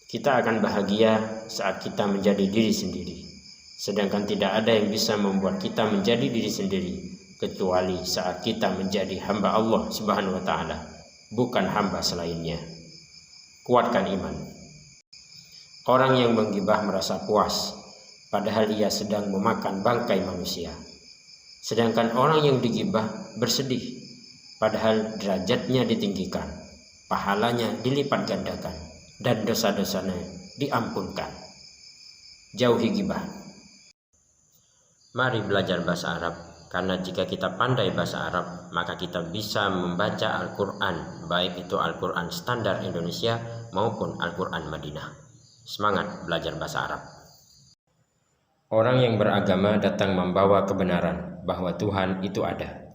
Kita akan bahagia saat kita menjadi diri sendiri. Sedangkan tidak ada yang bisa membuat kita menjadi diri sendiri kecuali saat kita menjadi hamba Allah Subhanahu wa taala, bukan hamba selainnya. Kuatkan iman. Orang yang menggibah merasa puas, padahal ia sedang memakan bangkai manusia. Sedangkan orang yang digibah bersedih, padahal derajatnya ditinggikan, pahalanya dilipat gandakan, dan dosa-dosanya diampunkan. Jauhi gibah. Mari belajar bahasa Arab, karena jika kita pandai bahasa Arab, maka kita bisa membaca Al-Quran, baik itu Al-Quran standar Indonesia maupun Al-Quran Madinah. Semangat belajar bahasa Arab. Orang yang beragama datang membawa kebenaran bahwa Tuhan itu ada.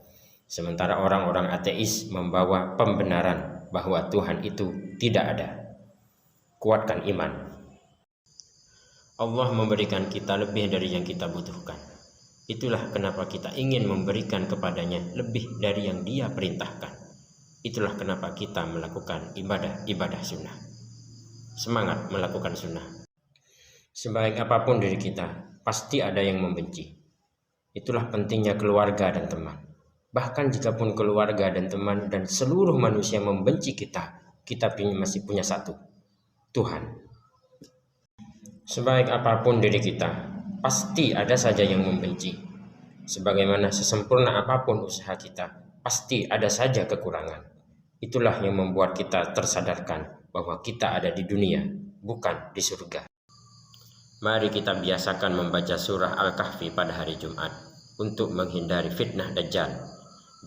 Sementara orang-orang ateis membawa pembenaran bahwa Tuhan itu tidak ada. Kuatkan iman. Allah memberikan kita lebih dari yang kita butuhkan. Itulah kenapa kita ingin memberikan kepadanya lebih dari yang Dia perintahkan. Itulah kenapa kita melakukan ibadah sunnah. Semangat melakukan sunnah. Sebaik apapun diri kita, pasti ada yang membenci. Itulah pentingnya keluarga dan teman. Bahkan jika pun keluarga dan teman dan seluruh manusia membenci kita masih punya satu, Tuhan. Sebaik apapun diri kita, pasti ada saja yang membenci. Sebagaimana sesempurna apapun usaha kita, pasti ada saja kekurangan. Itulah yang membuat kita tersadarkan bahwa kita ada di dunia, bukan di surga. Mari kita biasakan membaca surah Al-Kahfi pada hari Jumat untuk menghindari fitnah Dajjal.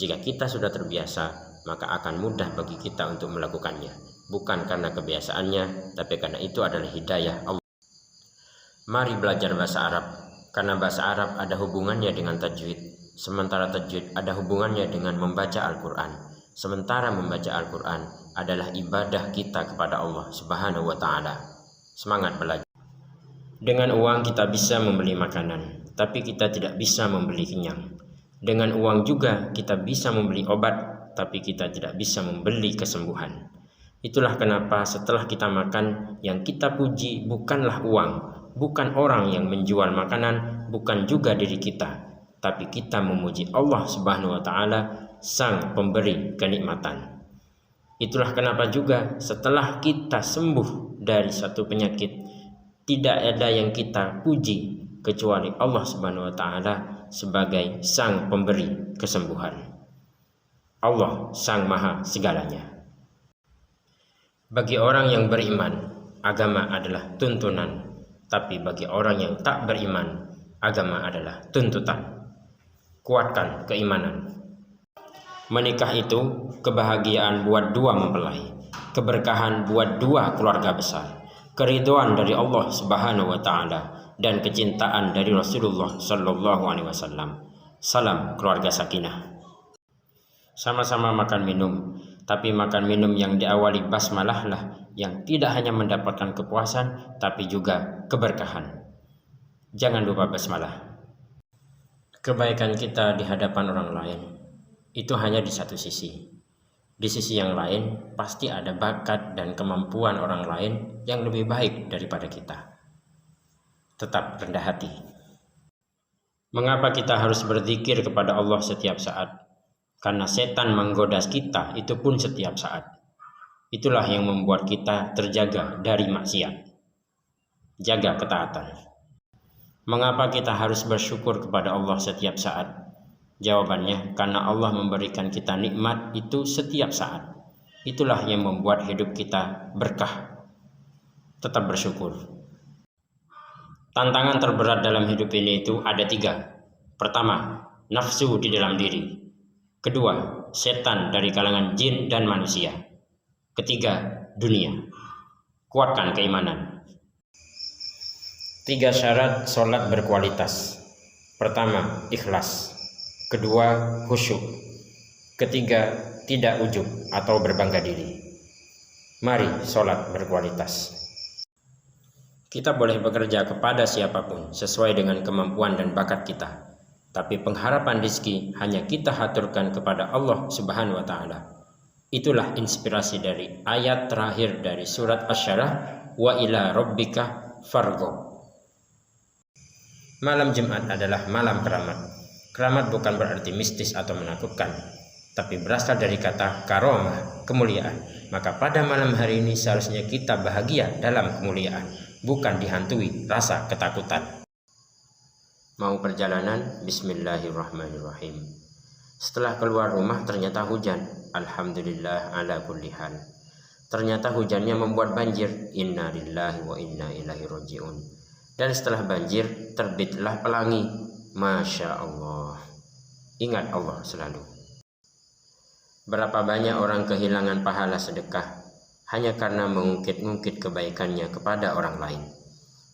Jika kita sudah terbiasa, maka akan mudah bagi kita untuk melakukannya. Bukan karena kebiasaannya, tapi karena itu adalah hidayah Allah. Mari belajar bahasa Arab, karena bahasa Arab ada hubungannya dengan tajwid, sementara tajwid ada hubungannya dengan membaca Al-Quran. Sementara membaca Al-Quran adalah ibadah kita kepada Allah Subhanahu wa ta'ala. Semangat belajar. Dengan uang kita bisa membeli makanan, tapi kita tidak bisa membeli kenyang. Dengan uang juga kita bisa membeli obat, tapi kita tidak bisa membeli kesembuhan. Itulah kenapa setelah kita makan, yang kita puji bukanlah uang, bukan orang yang menjual makanan, bukan juga diri kita, tapi kita memuji Allah Subhanahu wa ta'ala, Sang Pemberi kenikmatan. Itulah kenapa juga setelah kita sembuh dari satu penyakit, tidak ada yang kita puji kecuali Allah Subhanahu wa ta'ala sebagai Sang Pemberi kesembuhan. Allah Sang Maha segalanya. Bagi orang yang beriman, agama adalah tuntunan. Tapi bagi orang yang tak beriman, agama adalah tuntutan. Kuatkan keimanan. Menikah itu kebahagiaan buat dua mempelai, keberkahan buat dua keluarga besar, keridhaan dari Allah Subhanahu wa ta'ala, dan kecintaan dari Rasulullah Sallallahu Alaihi Wasallam. Salam keluarga sakinah. Sama-sama makan minum, tapi makan minum yang diawali basmalah lah yang tidak hanya mendapatkan kepuasan, tapi juga keberkahan. Jangan lupa basmalah. Kebaikan kita di hadapan orang lain itu hanya di satu sisi. Di sisi yang lain pasti ada bakat dan kemampuan orang lain yang lebih baik daripada kita. Tetap rendah hati. Mengapa kita harus berzikir kepada Allah setiap saat? Karena setan menggoda kita itu pun setiap saat. Itulah yang membuat kita terjaga dari maksiat. Jaga ketaatan. Mengapa kita harus bersyukur kepada Allah setiap saat? Jawabannya, karena Allah memberikan kita nikmat itu setiap saat. Itulah yang membuat hidup kita berkah. Tetap bersyukur. Tantangan terberat dalam hidup ini itu ada 3. Pertama, nafsu di dalam diri. Kedua, setan dari kalangan jin dan manusia. Ketiga, dunia. Kuatkan keimanan. 3 syarat sholat berkualitas. Pertama, ikhlas. Kedua, khusyuk. Ketiga, tidak ujub atau berbangga diri. Mari sholat berkualitas. Kita boleh bekerja kepada siapapun sesuai dengan kemampuan dan bakat kita. Tapi pengharapan rezeki hanya kita haturkan kepada Allah Subhanahu wa ta'ala. Itulah inspirasi dari ayat terakhir dari surat Asy-Syarah wa ila rabbika farghab. Malam Jumat adalah malam keramat. Keramat bukan berarti mistis atau menakutkan, tapi berasal dari kata karomah, kemuliaan. Maka pada malam hari ini seharusnya kita bahagia dalam kemuliaan, bukan dihantui rasa ketakutan. Mau perjalanan? Bismillahirrahmanirrahim. Setelah keluar rumah ternyata hujan. Alhamdulillah ala kulli hal. Ternyata hujannya membuat banjir. Inna lillahi wa inna ilaihi raji'un. Dan setelah banjir terbitlah pelangi. Masya Allah. Ingat Allah selalu. Berapa banyak orang kehilangan pahala sedekah hanya karena mengungkit-ungkit kebaikannya kepada orang lain.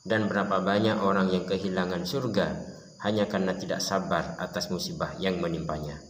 Dan berapa banyak orang yang kehilangan surga hanya karena tidak sabar atas musibah yang menimpanya.